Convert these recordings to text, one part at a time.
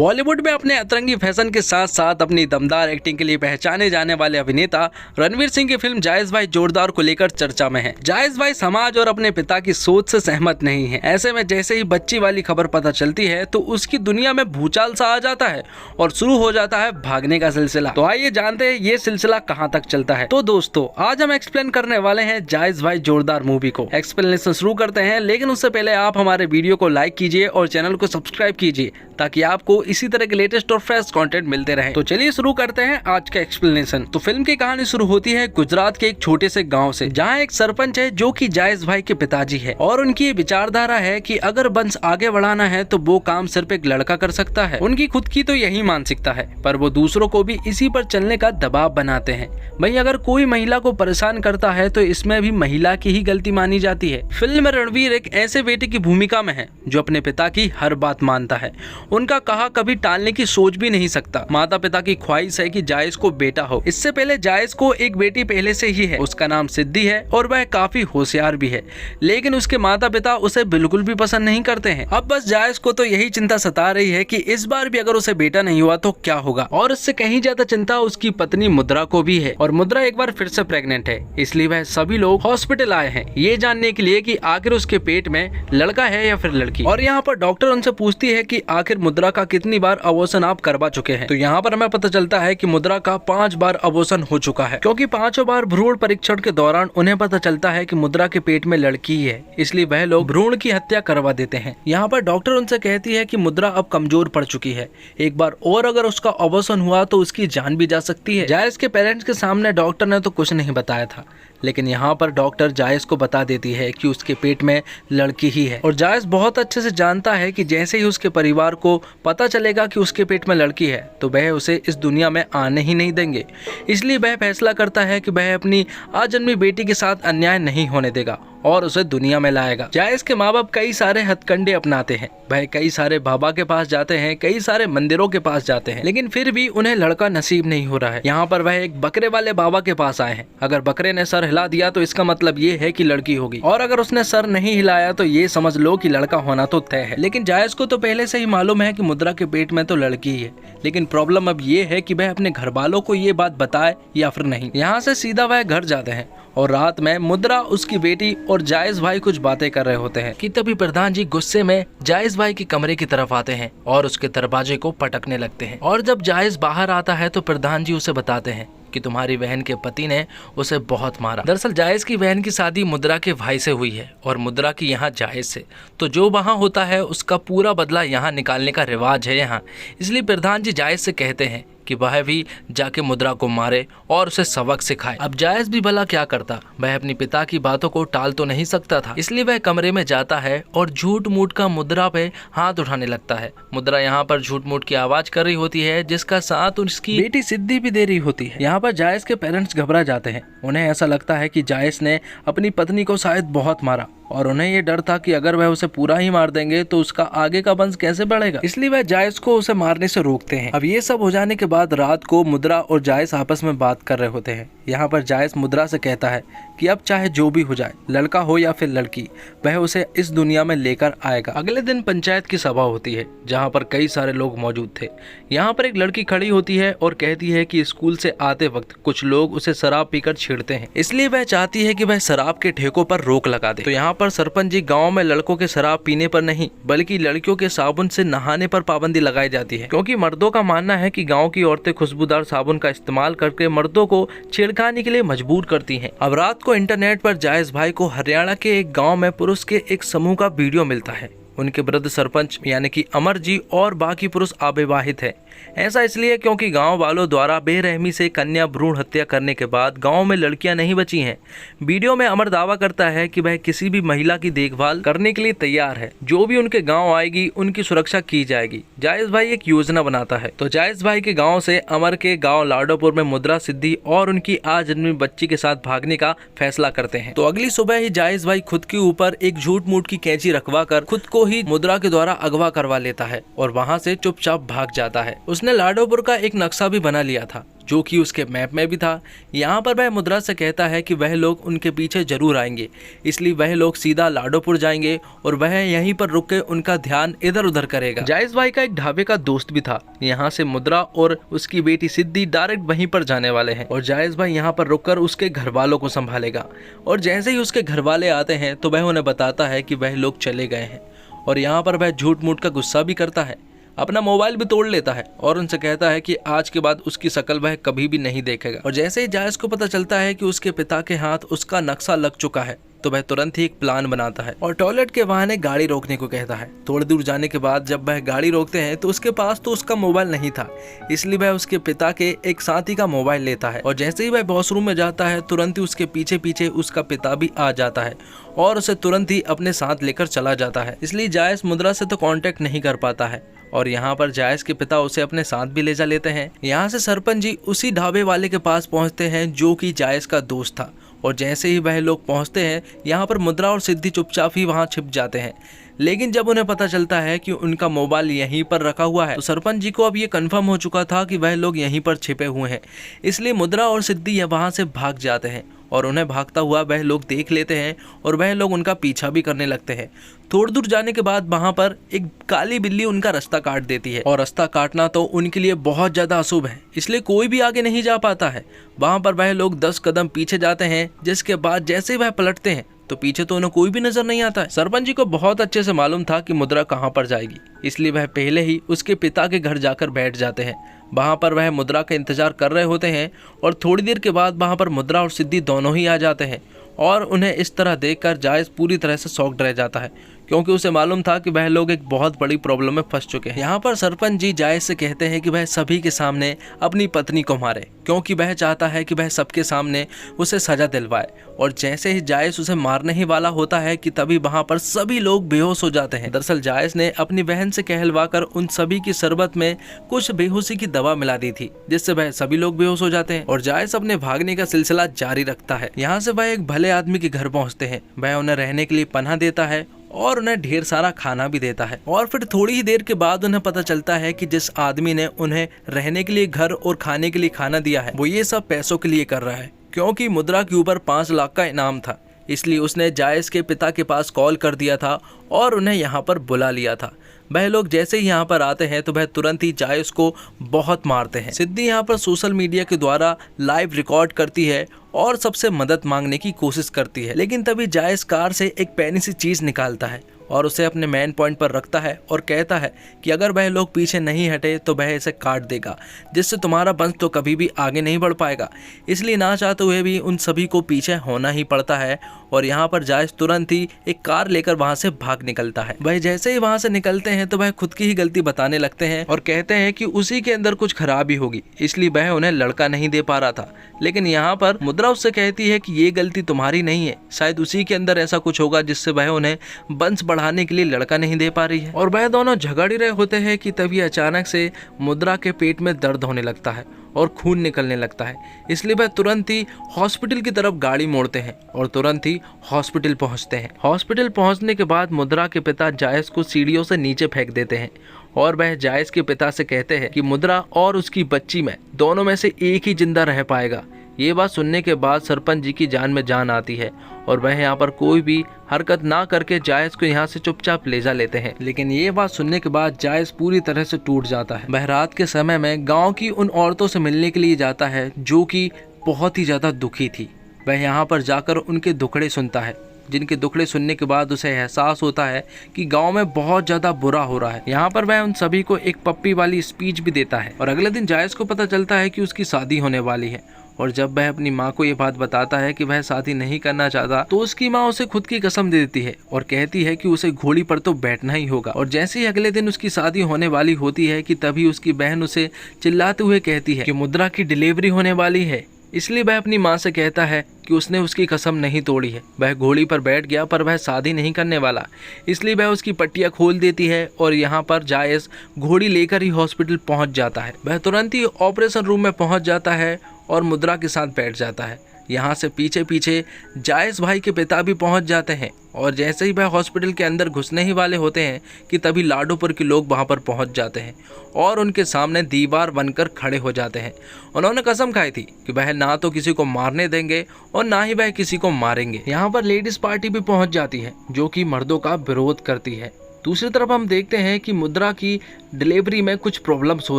बॉलीवुड में अपने अतरंगी फैशन के साथ साथ अपनी दमदार एक्टिंग के लिए पहचाने जाने वाले अभिनेता रणवीर सिंह की फिल्म जायज भाई जोरदार को लेकर चर्चा में है। जायज भाई समाज और अपने पिता की सोच से सहमत नहीं है। ऐसे में जैसे ही बच्ची वाली खबर पता चलती है तो उसकी दुनिया में भूचाल सा आ जाता है और शुरू हो जाता है भागने का सिलसिला। तो आइए जानते हैं ये सिलसिला कहाँ तक चलता है। तो दोस्तों आज हम एक्सप्लेन करने वाले हैं जायज भाई जोरदार मूवी को। एक्सप्लेनेशन शुरू करते हैं, लेकिन उससे पहले आप हमारे वीडियो को लाइक कीजिए और चैनल को सब्सक्राइब कीजिए ताकि आपको इसी तरह के लेटेस्ट और फ्रेश कंटेंट मिलते रहे। तो चलिए शुरू करते हैं आज का एक्सप्लेनेशन। तो फिल्म की कहानी शुरू होती है गुजरात के एक छोटे से गांव से, जहां एक सरपंच है जो कि जायज भाई के पिताजी है और उनकी ये विचारधारा है कि अगर वंश आगे बढ़ाना है तो वो काम सिर्फ एक लड़का कर सकता है। उनकी खुद की तो यही मानसिकता है, पर वो दूसरों को भी इसी पर चलने का दबाव बनाते हैं। भाई अगर कोई महिला को परेशान करता है तो इसमें भी महिला की ही गलती मानी जाती है। फिल्म में रणवीर एक ऐसे बेटे की भूमिका में है जो अपने पिता की हर बात मानता है, उनका कहा कभी टालने की सोच भी नहीं सकता। माता पिता की ख्वाहिश है कि जायज को बेटा हो। इससे पहले जायज को एक बेटी पहले से ही है, उसका नाम सिद्धि है और वह काफी होशियार भी है, लेकिन उसके माता पिता उसे बिल्कुल भी पसंद नहीं करते हैं। अब बस जायज को तो यही चिंता सता रही है कि इस बार भी अगर उसे बेटा नहीं हुआ तो क्या होगा। और इससे कहीं ज्यादा चिंता उसकी पत्नी मुद्रा को भी है, और मुद्रा एक बार फिर से प्रेग्नेंट है, इसलिए वह सभी लोग हॉस्पिटल आए हैं ये जानने के लिए कि आखिर उसके पेट में लड़का है या फिर लड़की। और यहाँ पर डॉक्टर उनसे पूछती है कि आखिर मुद्रा का कितनी बार अबॉर्शन आप करवा चुके हैं। तो यहाँ पर हमें पता चलता है कि मुद्रा का 5 बार अबॉर्शन हो चुका है, क्योंकि 5 बार भ्रूण परीक्षण के दौरान उन्हें पता चलता है कि मुद्रा के पेट में लड़की ही है, इसलिए वह लोग भ्रूण की हत्या करवा देते हैं। यहाँ पर डॉक्टर उनसे कहती है कि मुद्रा अब कमजोर पड़ चुकी है, एक बार और अगर उसका अबॉर्शन हुआ तो उसकी जान भी जा सकती है। जायज के पेरेंट्स के सामने डॉक्टर ने तो कुछ नहीं बताया था, लेकिन यहाँ पर डॉक्टर जायज को बता देती है कि उसके पेट में लड़की ही है। और जायज बहुत अच्छे से जानता है कि जैसे ही उसके परिवार को पता चलेगा कि उसके पेट में लड़की है तो वह उसे इस दुनिया में आने ही नहीं देंगे, इसलिए वह फैसला करता है कि वह अपनी आजन्मी बेटी के साथ अन्याय नहीं होने देगा और उसे दुनिया में लाएगा। जायज के माँ बाप कई सारे हथकंडे अपनाते हैं, वह कई सारे बाबा के पास जाते हैं, कई सारे मंदिरों के पास जाते हैं, लेकिन फिर भी उन्हें लड़का नसीब नहीं हो रहा है। यहाँ पर वह एक बकरे वाले बाबा के पास आए हैं। अगर बकरे ने सर हिला दिया तो इसका मतलब ये है कि लड़की होगी, और अगर उसने सर नहीं हिलाया तो ये समझ लो कि लड़का होना तो तय है। लेकिन जायज को तो पहले से ही मालूम है कि मुद्रा के पेट में तो लड़की ही है, लेकिन प्रॉब्लम अब ये है कि वह अपने घर वालों को ये बात बताए या फिर नहीं। यहाँ से सीधा वह घर जाते हैं और रात में मुद्रा, उसकी बेटी और जायज भाई कुछ बातें कर रहे होते हैं कि तभी प्रधान जी गुस्से में जायज भाई के कमरे की तरफ आते हैं और उसके दरवाजे को पटकने लगते हैं। और जब जायज बाहर आता है तो प्रधान जी उसे बताते हैं कि तुम्हारी बहन के पति ने उसे बहुत मारा। दरअसल जायज की बहन की शादी मुद्रा के भाई से हुई है और मुद्रा की यहाँ जायज से, तो जो वहाँ होता है उसका पूरा बदला यहाँ निकालने का रिवाज है यहाँ। इसलिए प्रधान जी जायज से कहते हैं कि वह भी जाके मुद्रा को मारे और उसे सबक सिखाए। अब जायज भी भला क्या करता, वह अपनी पिता की बातों को टाल तो नहीं सकता था, इसलिए वह कमरे में जाता है और झूठ मूठ का मुद्रा पे हाथ उठाने लगता है। मुद्रा यहाँ पर झूठ मूठ की आवाज कर रही होती है, जिसका साथ उसकी बेटी सिद्धि भी दे रही होती है। यहाँ पर जायज के पेरेंट्स घबरा जाते हैं, उन्हें ऐसा लगता है कि जायज ने अपनी पत्नी को शायद बहुत मारा और उन्हें ये डर था कि अगर वह उसे पूरा ही मार देंगे तो उसका आगे का वंश कैसे बढ़ेगा, इसलिए वह जायज को उसे मारने से रोकते हैं। अब ये सब हो जाने के बाद रात को मुद्रा और जायज आपस में बात कर रहे होते हैं। यहाँ पर जायज मुद्रा से कहता है कि अब चाहे जो भी हो जाए, लड़का हो या फिर लड़की, वह उसे इस दुनिया में लेकर आएगा। अगले दिन पंचायत की सभा होती है जहाँ पर कई सारे लोग मौजूद थे। यहाँ पर एक लड़की खड़ी होती है और कहती है कि स्कूल से आते वक्त कुछ लोग उसे शराब पीकर छेड़ते हैं, इसलिए वह चाहती है कि वह शराब के ठेकों पर रोक लगा दे। तो यहाँ पर सरपंच जी गाँव में लड़कों के शराब पीने पर नहीं बल्कि लड़कियों के साबुन से नहाने पर पाबंदी लगाई जाती है, क्योंकि मर्दों का मानना है कि गाँव की औरतें खुशबूदार साबुन का इस्तेमाल करके मर्दों को छेड़खानी के लिए मजबूर करती हैं। अब रात को इंटरनेट पर जायज भाई को हरियाणा के एक गांव में पुरुष के एक समूह का वीडियो मिलता है। उनके वृद्ध सरपंच यानी कि अमर जी और बाकी पुरुष अविवाहित है। ऐसा इसलिए क्योंकि गांव वालों द्वारा बेरहमी से कन्या भ्रूण हत्या करने के बाद गांव में लड़कियां नहीं बची हैं। वीडियो में अमर दावा करता है कि वह किसी भी महिला की देखभाल करने के लिए तैयार है, जो भी उनके गांव आएगी उनकी सुरक्षा की जाएगी। जायज भाई एक योजना बनाता है, तो जायज भाई के गाँव से अमर के गाँव लाडोपुर में मुद्रा, सिद्धि और उनकी आजन्मी बच्ची के साथ भागने का फैसला करते हैं। तो अगली सुबह ही जायज भाई खुद के ऊपर एक झूठ मूठ की कैंची रखवा कर खुद को ही मुद्रा के द्वारा अगवा करवा लेता है और वहाँ से चुपचाप भाग जाता है। उसने लाडोपुर का एक नक्शा भी बना लिया था जो कि उसके मैप में भी था। यहाँ पर वह मुद्रा से कहता है कि वह लोग उनके पीछे जरूर आएंगे, इसलिए वह लोग सीधा लाडोपुर जाएंगे और वह यहीं पर रुक के उनका ध्यान इधर उधर करेगा। जायज भाई का एक ढाबे का दोस्त भी था। यहाँ से मुद्रा और उसकी बेटी सिद्धि डायरेक्ट वहीं पर जाने वाले हैं और जायज भाई यहाँ पर रुककर उसके घर वालों को संभालेगा। और जैसे ही उसके घर वाले आते हैं तो वह उन्हें बताता है कि वह लोग चले गए हैं और यहाँ पर वह झूठ मूठ का गुस्सा भी करता है, अपना मोबाइल भी तोड़ लेता है और उनसे कहता है कि आज के बाद उसकी शक्ल वह कभी भी नहीं देखेगा। और जैसे ही जायज को पता चलता है कि उसके पिता के हाथ उसका नक्शा लग चुका है तो वह तुरंत ही एक प्लान बनाता है और टॉयलेट के बहाने गाड़ी रोकने को कहता है। थोड़ी दूर जाने के बाद जब वह गाड़ी रोकते हैं तो उसके पास तो उसका मोबाइल नहीं था, इसलिए वह उसके पिता के एक साथी का मोबाइल लेता है और जैसे ही वह वॉशरूम में जाता है तुरंत ही उसके पीछे पीछे उसका पिता भी आ जाता है और उसे तुरंत ही अपने साथ लेकर चला जाता है। इसलिए जायज मुद्रा से तो कांटेक्ट नहीं कर पाता है और यहाँ पर जायज के पिता उसे अपने साथ भी ले जा लेते हैं। यहाँ से सरपंच जी उसी ढाबे वाले के पास पहुँचते हैं जो कि जायज का दोस्त था और जैसे ही वह लोग पहुँचते हैं यहाँ पर मुद्रा और सिद्धि चुपचाप ही वहाँ छिप जाते हैं। लेकिन जब उन्हें पता चलता है कि उनका मोबाइल यहीं पर रखा हुआ है तो सरपंच जी को अब ये कंफर्म हो चुका था कि वह लोग यहीं पर छिपे हुए हैं, इसलिए मुद्रा और सिद्धि वहाँ से भाग जाते हैं और उन्हें भागता हुआ वह लोग देख लेते हैं और वह लोग उनका पीछा भी करने लगते हैं। थोड़ी दूर जाने के बाद वहाँ पर एक काली बिल्ली उनका रास्ता काट देती है और रास्ता काटना तो उनके लिए बहुत ज़्यादा अशुभ है, इसलिए कोई भी आगे नहीं जा पाता है। वहाँ पर वह लोग 10 कदम पीछे जाते हैं, जिसके बाद जैसे वह पलटते हैं तो पीछे तो उन्हें कोई भी नजर नहीं आता है। सरपंच जी को बहुत अच्छे से मालूम था कि मुद्रा कहाँ पर जाएगी, इसलिए वह पहले ही उसके पिता के घर जाकर बैठ जाते हैं। वहाँ पर वह मुद्रा का इंतजार कर रहे होते हैं और थोड़ी देर के बाद वहाँ पर मुद्रा और सिद्धि दोनों ही आ जाते हैं और उन्हें इस तरह देखकर जायज पूरी तरह से शॉक्ड रह जाता है, क्योंकि उसे मालूम था कि वह लोग एक बहुत बड़ी प्रॉब्लम में फंस चुके हैं। यहाँ पर सरपंच जी जायज से कहते हैं कि वह सभी के सामने अपनी पत्नी को मारे, क्योंकि वह चाहता है कि वह सबके सामने उसे सजा दिलवाए। और जैसे ही जायज उसे मारने ही वाला होता है कि तभी वहाँ पर सभी लोग बेहोश हो जाते हैं। दरअसल जायज ने अपनी बहन से कहलवाकर उन सभी की शरबत में कुछ बेहोशी की दवा मिला दी थी, जिससे वह सभी लोग बेहोश हो जाते हैं और जायज अपने भागने का सिलसिला जारी रखता है। यहाँ से वह एक भले आदमी के घर पहुँचते हैं। वह उन्हें रहने के लिए पनाह देता है और उन्हें ढेर सारा खाना भी देता है। और फिर थोड़ी ही देर के बाद उन्हें पता चलता है कि जिस आदमी ने उन्हें रहने के लिए घर और खाने के लिए खाना दिया है वो ये सब पैसों के लिए कर रहा है, क्योंकि मुद्रा के ऊपर 5 लाख का इनाम था, इसलिए उसने जायज के पिता के पास कॉल कर दिया था और उन्हें यहाँ पर बुला लिया था। वह लोग जैसे ही यहाँ पर आते हैं तो वह तुरंत ही जायज को बहुत मारते हैं। सिद्धि यहाँ पर सोशल मीडिया के द्वारा लाइव रिकॉर्ड करती है और सबसे मदद मांगने की कोशिश करती है, लेकिन तभी जायज कार से एक पैनी सी चीज निकालता है और उसे अपने मेन पॉइंट पर रखता है और कहता है कि अगर वह लोग पीछे नहीं हटे तो वह इसे काट देगा, जिससे तुम्हारा वंश तो कभी भी आगे नहीं बढ़ पाएगा। इसलिए ना चाहते हुए भी उन सभी को पीछे होना ही पड़ता है और यहाँ पर जायज तुरंत ही एक कार लेकर वहाँ से भाग निकलता है। वह जैसे ही वहाँ से निकलते हैं तो वह खुद की ही गलती बताने लगते हैं और कहते हैं कि उसी के अंदर कुछ खराबी होगी, इसलिए वह उन्हें लड़का नहीं दे पा रहा था। लेकिन यहाँ पर मुद्रा उससे कहती है कि ये गलती तुम्हारी नहीं है, शायद उसी के अंदर ऐसा कुछ होगा जिससे वह उन्हें वंश बढ़ाने के लिए लड़का नहीं दे पा रही है। और वह दोनों झगड़ रहे होते हैं कि तभी अचानक से मुद्रा के पेट में दर्द होने लगता है और खून निकलने लगता है, इसलिए वह तुरंत ही हॉस्पिटल की तरफ गाड़ी मोड़ते हैं और तुरंत ही हॉस्पिटल पहुंचते हैं। हॉस्पिटल पहुंचने के बाद मुद्रा के पिता जायज को सीढ़ियों से नीचे फेंक देते हैं और वह जायज के पिता से कहते हैं कि मुद्रा और उसकी बच्ची में दोनों में से एक ही जिंदा रह पाएगा। ये बात सुनने के बाद सरपंच जी की जान में जान आती है और वह यहाँ पर कोई भी हरकत ना करके जायज को यहाँ से चुपचाप ले जा लेते हैं। लेकिन ये बात सुनने के बाद जायज पूरी तरह से टूट जाता है। वह रात के समय में गांव की उन औरतों से मिलने के लिए जाता है जो कि बहुत ही ज्यादा दुखी थी। वह यहाँ पर जाकर उनके दुखड़े सुनता है, जिनके दुखड़े सुनने के बाद उसे एहसास होता है कि गांव में बहुत ज्यादा बुरा हो रहा है। यहाँ पर वह उन सभी को एक पप्पी वाली स्पीच भी देता है और अगले दिन जायज को पता चलता है कि उसकी शादी होने वाली है। और जब वह अपनी माँ को ये बात बताता है कि वह शादी नहीं करना चाहता तो उसकी माँ उसे खुद की कसम दे देती है और कहती है कि उसे घोड़ी पर तो बैठना ही होगा। और जैसे ही अगले दिन उसकी शादी होने वाली होती है कि तभी उसकी बहन उसे चिल्लाते हुए कहती है कि मुद्रा की डिलीवरी होने वाली है, इसलिए वह अपनी माँ से कहता है कि उसने उसकी कसम नहीं तोड़ी है। वह घोड़ी पर बैठ गया पर वह शादी नहीं करने वाला, इसलिए वह उसकी पट्टियाँ खोल देती है और यहाँ पर जायज घोड़ी लेकर ही हॉस्पिटल पहुँच जाता है। वह तुरंत ही ऑपरेशन रूम में पहुँच जाता है और मुद्रा के साथ बैठ जाता है। यहाँ से पीछे पीछे जायज भाई के पिता भी पहुँच जाते हैं और जैसे ही वह हॉस्पिटल के अंदर घुसने ही वाले होते हैं कि तभी लाडोपुर के लोग वहां पर पहुंच जाते हैं और उनके सामने दीवार बनकर खड़े हो जाते हैं। उन्होंने कसम खाई थी कि वह ना तो किसी को मारने देंगे और ना ही वह किसी को मारेंगे। यहाँ पर लेडीज पार्टी भी पहुंच जाती है जो कि मर्दों का विरोध करती है। दूसरी तरफ हम देखते हैं कि मुद्रा की डिलीवरी में कुछ प्रॉब्लम्स हो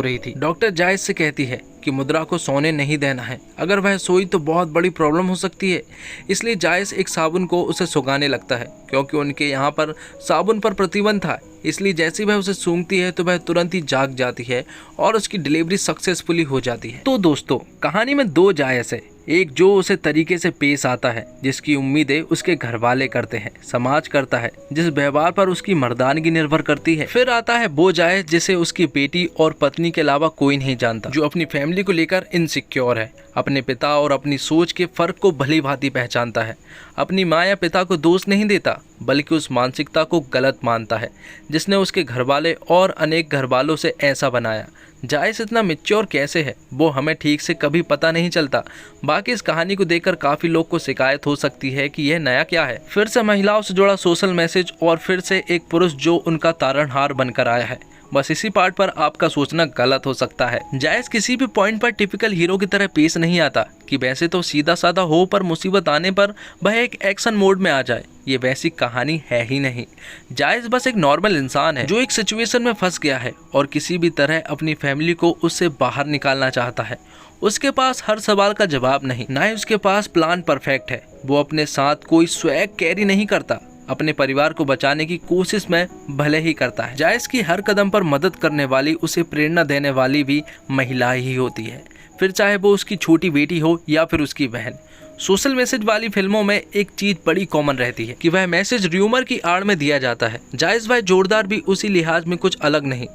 रही थी। डॉक्टर जायज से कहती है कि मुद्रा को सोने नहीं देना है, अगर वह सोई तो बहुत बड़ी प्रॉब्लम हो सकती है। इसलिए जायज एक साबुन को उसे सुगाने लगता है क्योंकि उनके यहाँ पर साबुन पर प्रतिबंध था। इसलिए जैसे वह उसे सूंघती है तो वह तुरंत ही जाग जाती है और उसकी डिलीवरी सक्सेसफुली हो जाती है। तो दोस्तों, कहानी में दो जायज है, एक जो उसे तरीके से पेश आता है जिसकी उम्मीदें उसके घर वाले करते हैं, समाज करता है, जिस व्यवहार पर उसकी मर्दानगी निर्भर करती है। फिर आता है वो जायज जिसे उसकी बेटी और पत्नी के अलावा कोई नहीं जानता, जो अपनी फैमिली को लेकर इनसिक्योर है, अपने पिता और अपनी सोच के फर्क को भली भांति पहचानता है, अपनी माँ या पिता को दोष नहीं देता बल्कि उस मानसिकता को गलत मानता है जिसने उसके घरवाले और अनेक घरवालों से ऐसा बनाया। जायज इतना मैच्योर कैसे है वो हमें ठीक से कभी पता नहीं चलता। बाकी इस कहानी को देखकर काफी लोग को शिकायत हो सकती है कि यह नया क्या है, फिर से महिलाओं से जुड़ा सोशल मैसेज और फिर से एक पुरुष जो उनका तारणहार बनकर आया है। बस इसी पार्ट पर आपका सोचना गलत हो सकता है। जायज किसी भी पॉइंट पर टिपिकल हीरो की तरह पेश नहीं आता कि वैसे तो सीधा साधा हो पर मुसीबत आने पर वह एक एक्शन मोड में आ जाए। ये वैसी कहानी है ही नहीं। जायज बस एक नॉर्मल इंसान है जो एक सिचुएशन में फंस गया है और किसी भी तरह अपनी फैमिली को उससे बाहर निकालना चाहता है। उसके पास हर सवाल का जवाब नहीं, ना ही उसके पास प्लान परफेक्ट है। वो अपने साथ कोई स्वैग कैरी नहीं करता, अपने परिवार को बचाने की कोशिश में भले ही करता है। जायज की हर कदम पर मदद करने वाली, उसे प्रेरणा देने वाली भी महिला ही होती है, फिर चाहे वो उसकी छोटी बेटी हो या फिर उसकी बहन। सोशल मैसेज वाली फिल्मों में एक चीज बड़ी कॉमन रहती है कि वह मैसेज र्यूमर की आड़ में दिया जाता है। जायज भाई जोरदार भी उसी लिहाज में कुछ अलग नहीं।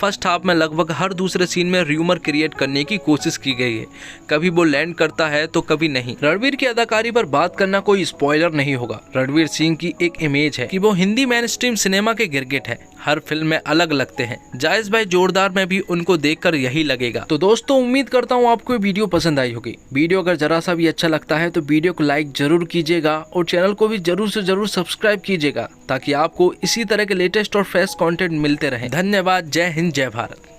फर्स्ट हाफ में लगभग हर दूसरे सीन में र्यूमर क्रिएट करने की कोशिश की गई है, कभी वो लैंड करता है तो कभी नहीं। रणवीर की अदाकारी पर बात करना कोई स्पॉइलर नहीं होगा। रणवीर सिंह की एक इमेज है कि वो हिंदी मेन स्ट्रीम सिनेमा के गिरगिट है, हर फिल्म में अलग लगते हैं। जायज भाई जोरदार में भी उनको देखकर यही लगेगा। तो दोस्तों, उम्मीद करता हूँ आपको ये वीडियो पसंद आई होगी। वीडियो अगर जरा सा भी अच्छा लगता है तो वीडियो को लाइक जरूर कीजिएगा और चैनल को भी जरूर से जरूर सब्सक्राइब कीजिएगा ताकि आपको इसी तरह के लेटेस्ट और फ्रेश कंटेंट मिलते रहे। धन्यवाद। जय हिंद, जय भारत।